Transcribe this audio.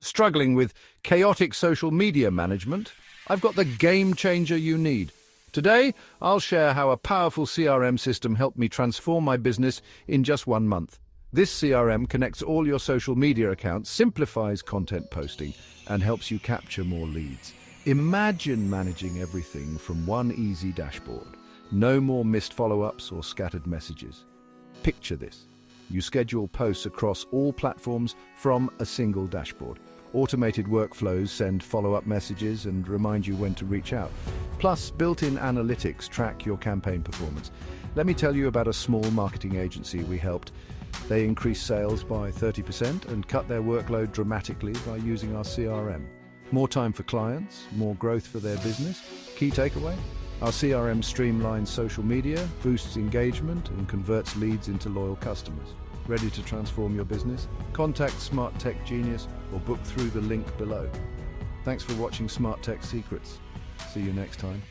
Struggling with chaotic social media management? I've got the game changer you need. Today, I'll share how a powerful CRM system helped me transform my business in just 1 month. This CRM connects all your social media accounts, simplifies content posting, and helps you capture more leads. Imagine managing everything from one easy dashboard. No more missed follow-ups or scattered messages. Picture this. You schedule posts across all platforms from a single dashboard. Automated workflows send follow-up messages and remind you when to reach out. Plus, built-in analytics track your campaign performance. Let me tell you about a small marketing agency we helped. They increased sales by 30% and cut their workload dramatically by using our CRM. More time for clients, more growth for their business. Key takeaway? Our CRM streamlines social media, boosts engagement, and converts leads into loyal customers. Ready to transform your business? Contact SmartTech Genius or book through the link below. Thanks for watching SmartTech Secrets. See you next time.